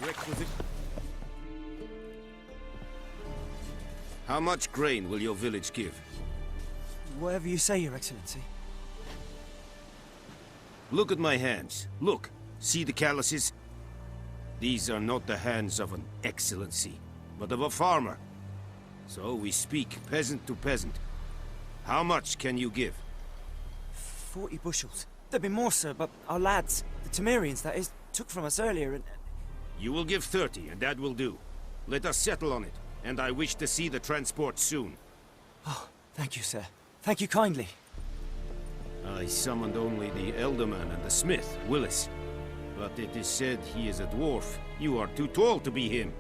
Requisite. How much grain will your village give? Whatever you say, Your Excellency. Look at my hands. Look. See the calluses? These are not the hands of an excellency, but of a farmer. So we speak peasant to peasant. How much can you give? 40 bushels. There'd be more, sir, but our lads, the Temerians, that is, took from us earlier and... You will give 30, and that will do. Let us settle on it, and I wish to see the transport soon. Oh, thank you, sir. Thank you kindly. I summoned only the Elderman and the smith, Willis. But it is said he is a dwarf. You are too tall to be him.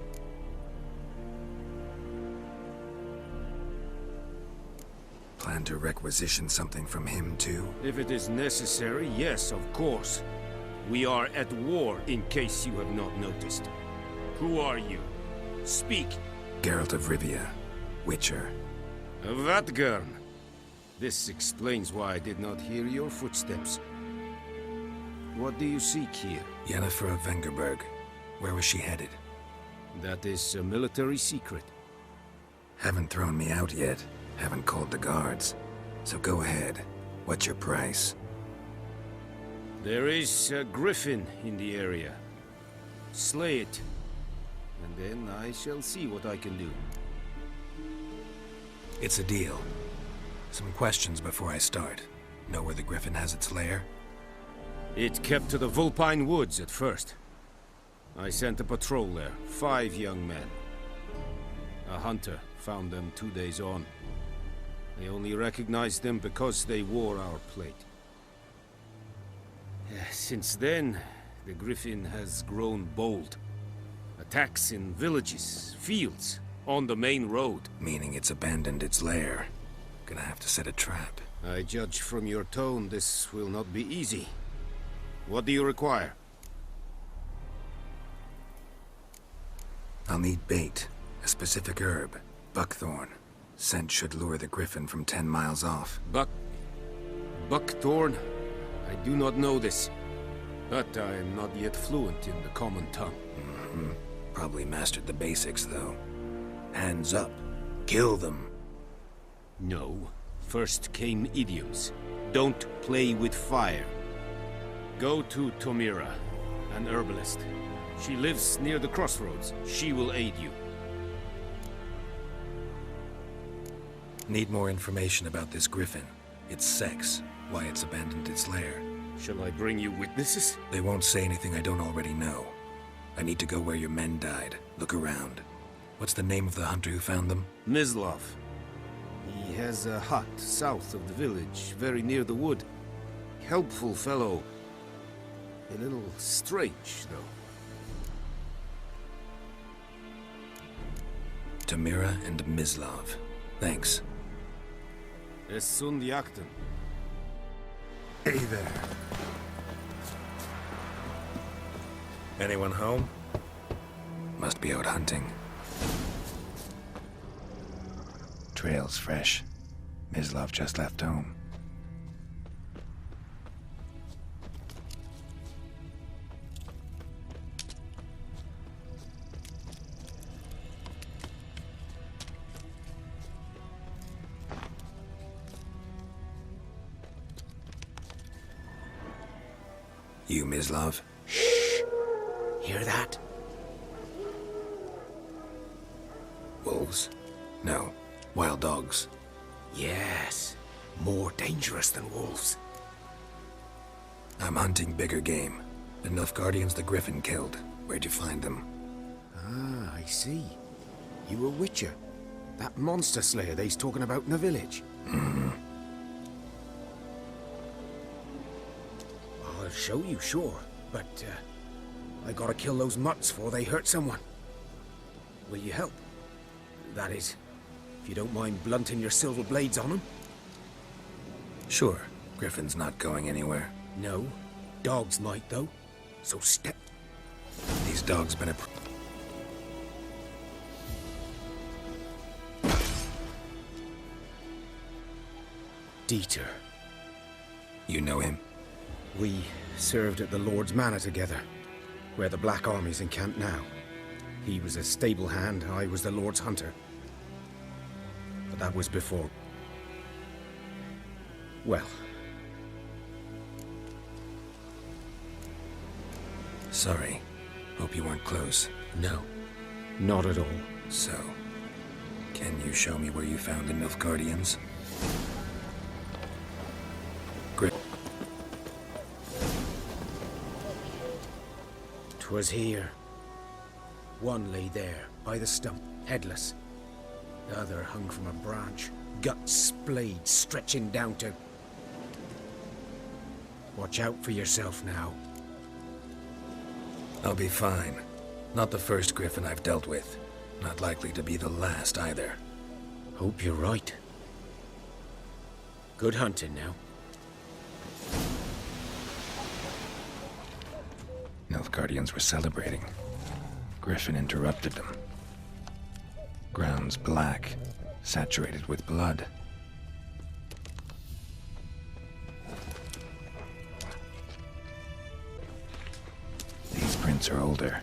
Plan to requisition something from him, too? If it is necessary, yes, of course. We are at war, in case you have not noticed. Who are you? Speak. Geralt of Rivia, Witcher. Vatgern. This explains why I did not hear your footsteps. What do you seek here? Yennefer of Vengerberg. Where was she headed? That is a military secret. Haven't thrown me out yet. Haven't called the guards. So go ahead. What's your price? There is a griffin in the area. Slay it. And then I shall see what I can do. It's a deal. Some questions before I start. Know where the griffin has its lair? It kept to the Vulpine Woods at first. I sent a patrol there, 5 young men. A hunter found them 2 days on. I only recognized them because they wore our plate. Since then, the griffin has grown bold. Attacks in villages, fields, on the main road. Meaning it's abandoned its lair. Gonna have to set a trap. I judge from your tone this will not be easy. What do you require? I'll need bait. A specific herb. Buckthorn. Scent should lure the griffin from 10 miles off. Buckthorn? I do not know this. But I am not yet fluent in the common tongue. Probably mastered the basics, though. Hands up. Kill them. No. First came idioms. Don't play with fire. Go to Tomira, an herbalist. She lives near the crossroads. She will aid you. Need more information about this griffin. Its sex, why it's abandoned its lair. Shall I bring you witnesses? They won't say anything I don't already know. I need to go where your men died. Look around. What's the name of the hunter who found them? Mislav. He has a hut south of the village, very near the wood. Helpful fellow. A little strange, though. Tamira and Mislav. Thanks. Es sunt jakten. Hey there. Anyone home? Must be out hunting. Trail's fresh. Mislav just left home. You, Mislav? Shh! Hear that? Wolves? No. Wild dogs. Yes. More dangerous than wolves. I'm hunting bigger game. The Nilfgaardians the Griffin killed. Where'd you find them? Ah, I see. You a witcher. That monster slayer they's talking about in the village. I'll show you, sure. But, I gotta kill those mutts before they hurt someone. Will you help? That is, if you don't mind blunting your silver blades on them. Sure. Griffin's not going anywhere. No. Dogs might, though. So step. These dogs been a... Dieter. You know him? We served at the Lord's Manor together. where the Black Army's encamped now. He was a stable hand, I was the Lord's hunter. But that was before... well... Sorry. Hope you weren't close. no. Not at all. So, can you show me where you found the Nilfgaardians? Great. 'Twas here. One lay there, by the stump, headless. The other hung from a branch, guts splayed, stretching down to... Watch out for yourself now. I'll be fine. Not the first griffin I've dealt with. Not likely to be the last either. Hope you're right. Good hunting now. Nilfgaardians were celebrating. Griffin interrupted them. Ground's black, saturated with blood. These prints are older,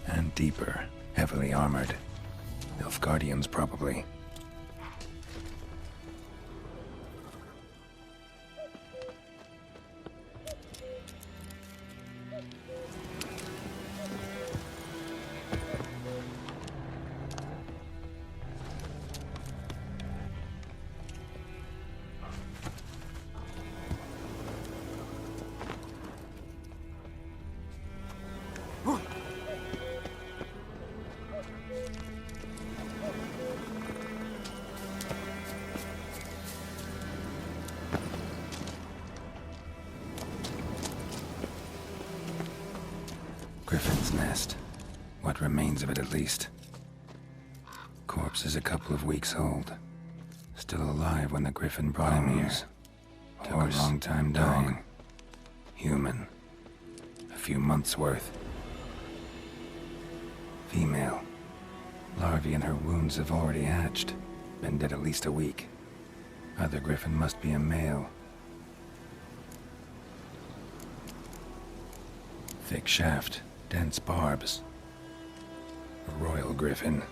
and deeper, heavily armored. Nilfgaardians, probably. Griffin's nest. What remains of it, at least. Corpse is a couple of weeks old. Still alive when the Griffin brought him here. Took a long time dying. Human. A few months' worth. Female. Larvae in her wounds have already hatched. Been dead at least a week. Other Griffin must be a male. Thick shaft. Dense barbs. A royal griffin.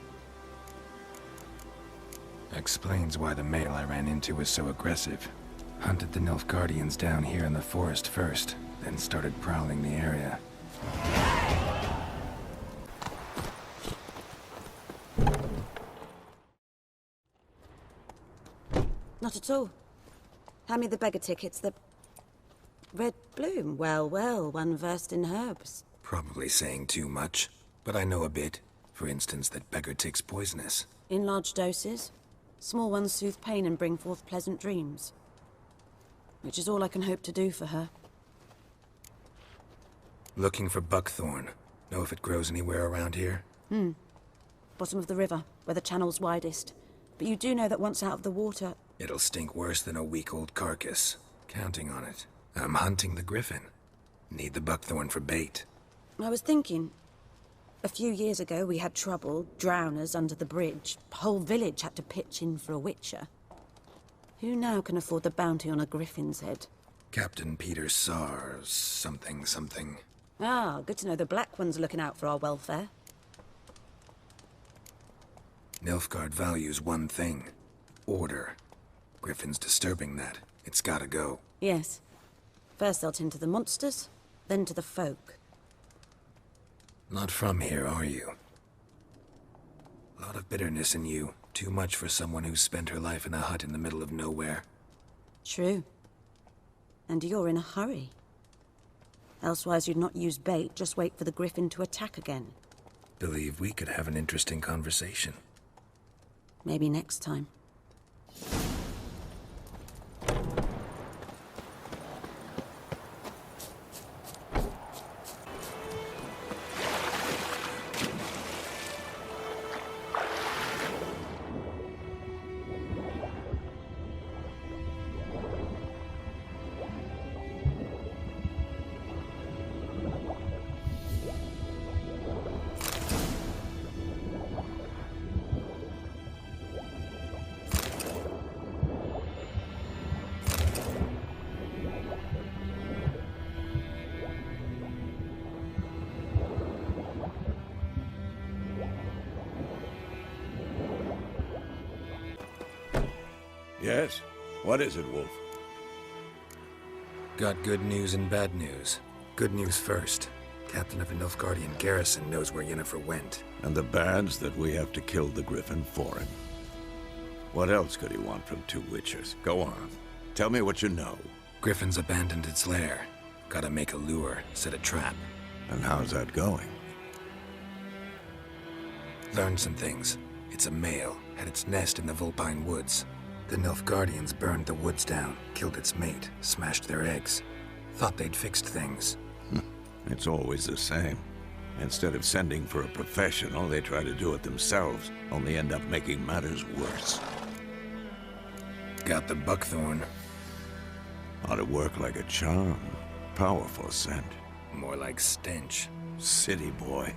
Explains why the male I ran into was so aggressive. Hunted the Nilfgaardians down here in the forest first, then started prowling the area. Not at all. Hand me the beggar tickets, the... Red bloom. Well, well, one versed in herbs. Probably saying too much, but I know a bit. For instance, that beggar tick's poisonous. In large doses. Small ones soothe pain and bring forth pleasant dreams. Which is all I can hope to do for her. Looking for buckthorn. Know if it grows anywhere around here? Bottom of the river, where the channel's widest. But you do know that once out of the water... It'll stink worse than a week-old carcass. Counting on it. I'm hunting the griffin. Need the buckthorn for bait. I was thinking... A few years ago we had trouble, drowners under the bridge. Whole village had to pitch in for a witcher. Who now can afford the bounty on a griffin's head? Captain Peter Sars... something. Ah, good to know the Black One's looking out for our welfare. Nilfgaard values one thing. Order. Griffin's disturbing that. It's gotta go. Yes. First they'll tend to the monsters, then to the folk. Not from here, are you? A lot of bitterness in you. Too much for someone who's spent her life in a hut in the middle of nowhere. True. And you're in a hurry. Elsewise you'd not use bait, just wait for the griffin to attack again. Believe we could have an interesting conversation. Maybe next time. Yes? What is it, Wolf? Got good news and bad news. Good news first. Captain of the Nilfgaardian garrison knows where Yennefer went. And the bad's that we have to kill the Griffin for him. What else could he want from two Witchers? Go on. Tell me what you know. Griffin's abandoned its lair. Gotta make a lure, set a trap. And how's that going? Learned some things. It's a male, had its nest in the Vulpine Woods. The Nilfgaardians burned the woods down, killed its mate, smashed their eggs. Thought they'd fixed things. It's always the same. Instead of sending for a professional, they try to do it themselves, only end up making matters worse. Got the buckthorn. Ought to work like a charm. Powerful scent. More like stench. City boy.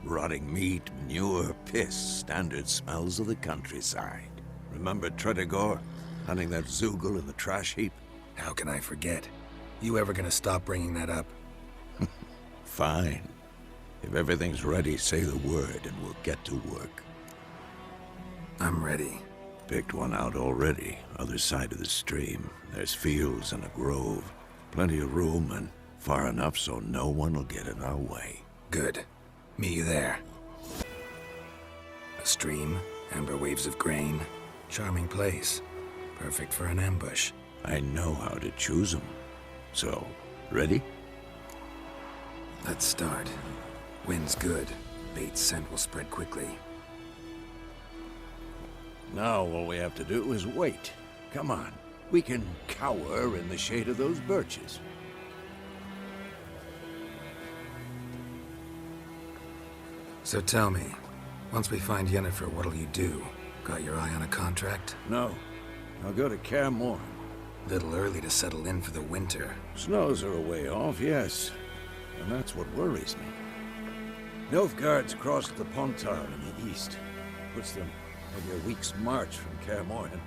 Rotting meat, manure, piss, standard smells of the countryside. Remember Tretogor? Hunting that Zoogle in the trash heap? How can I forget? You ever gonna stop bringing that up? Fine. If everything's ready, say the word and we'll get to work. I'm ready. Picked one out already, other side of the stream. There's fields and a grove. Plenty of room and far enough so no one will get in our way. Good. Meet you there. A stream, amber waves of grain. Charming place. Perfect for an ambush. I know how to choose them. So, ready? Let's start. Wind's good. Bait's scent will spread quickly. Now all we have to do is wait. Come on. We can cower in the shade of those birches. So tell me, once we find Yennefer, what'll you do? Got your eye on a contract? No. I'll go to Kaer Morhen. Little early to settle in for the winter. Snows are a way off, yes. And that's what worries me. Nilfgaard's crossed the Pontar in the east. Puts them maybe a week's march from Kaer Morhen.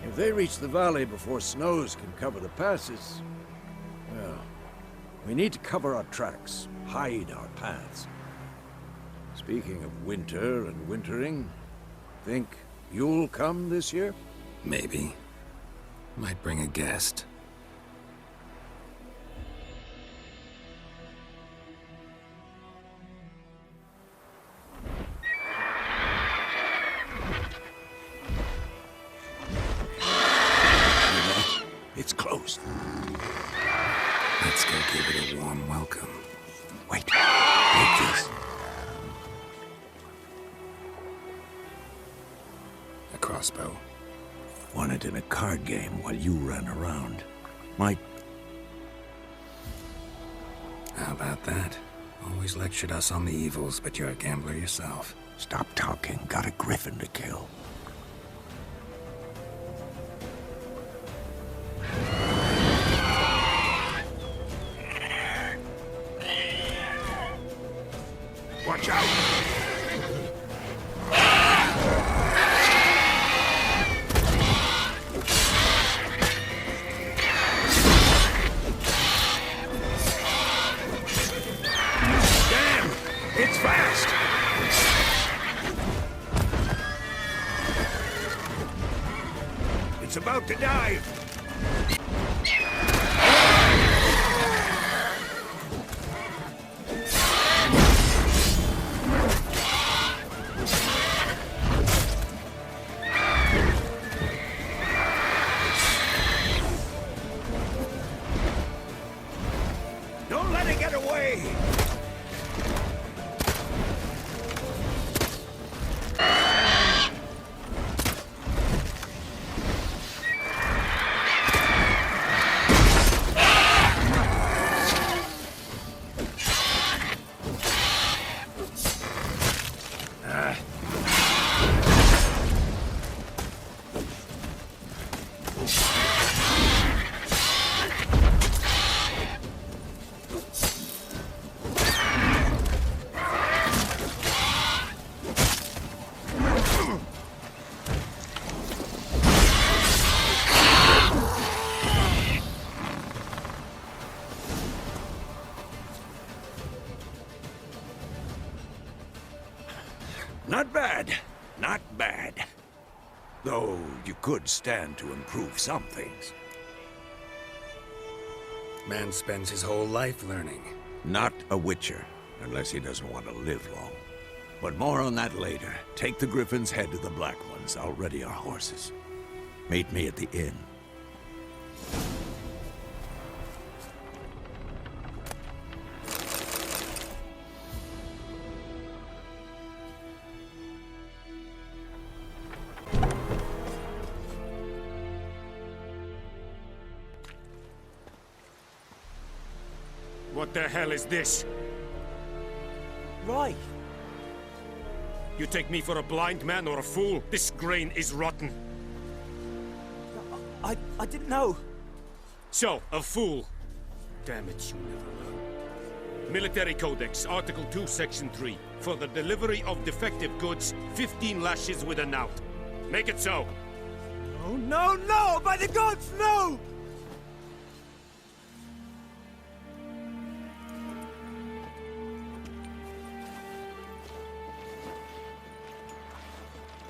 If they reach the valley before snows can cover the passes, well, we need to cover our tracks, hide our paths. Speaking of winter and wintering, think you'll come this year? Maybe. Might bring a guest. It's closed. Let's go give it a warm welcome. Wait. Take this. A crossbow. Won it in a card game while you ran around. Might... How about that? Always lectured us on the evils, but you're a gambler yourself. Stop talking. Got a griffin to kill. Watch out! Damn! It's fast! It's about to dive! Don't let it get away! Not bad. Not bad. Though you could stand to improve some things. Man spends his whole life learning. Not a witcher, unless he doesn't want to live long. But more on that later. Take the Griffin's head to the Black Ones. I'll ready our horses. Meet me at the inn. What the hell is this? Right. You take me for a blind man or a fool? This grain is rotten. I didn't know. So, a fool. Damn it, you never learn. Military Codex, Article 2, Section 3. For the delivery of defective goods, 15 lashes with a knout. Make it so. Oh, no, no! By the gods, no!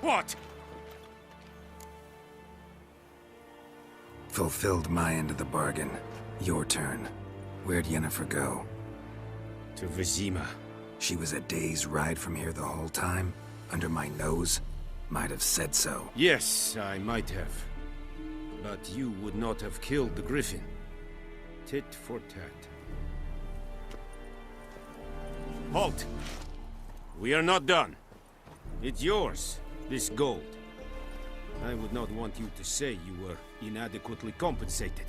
What? Fulfilled my end of the bargain. Your turn. Where'd Yennefer go? To Vizima. She was a day's ride from here the whole time? Under my nose? Might have said so. Yes, I might have. But you would not have killed the Griffin. Tit for tat. Halt! We are not done. It's yours, this gold. I would not want you to say you were inadequately compensated.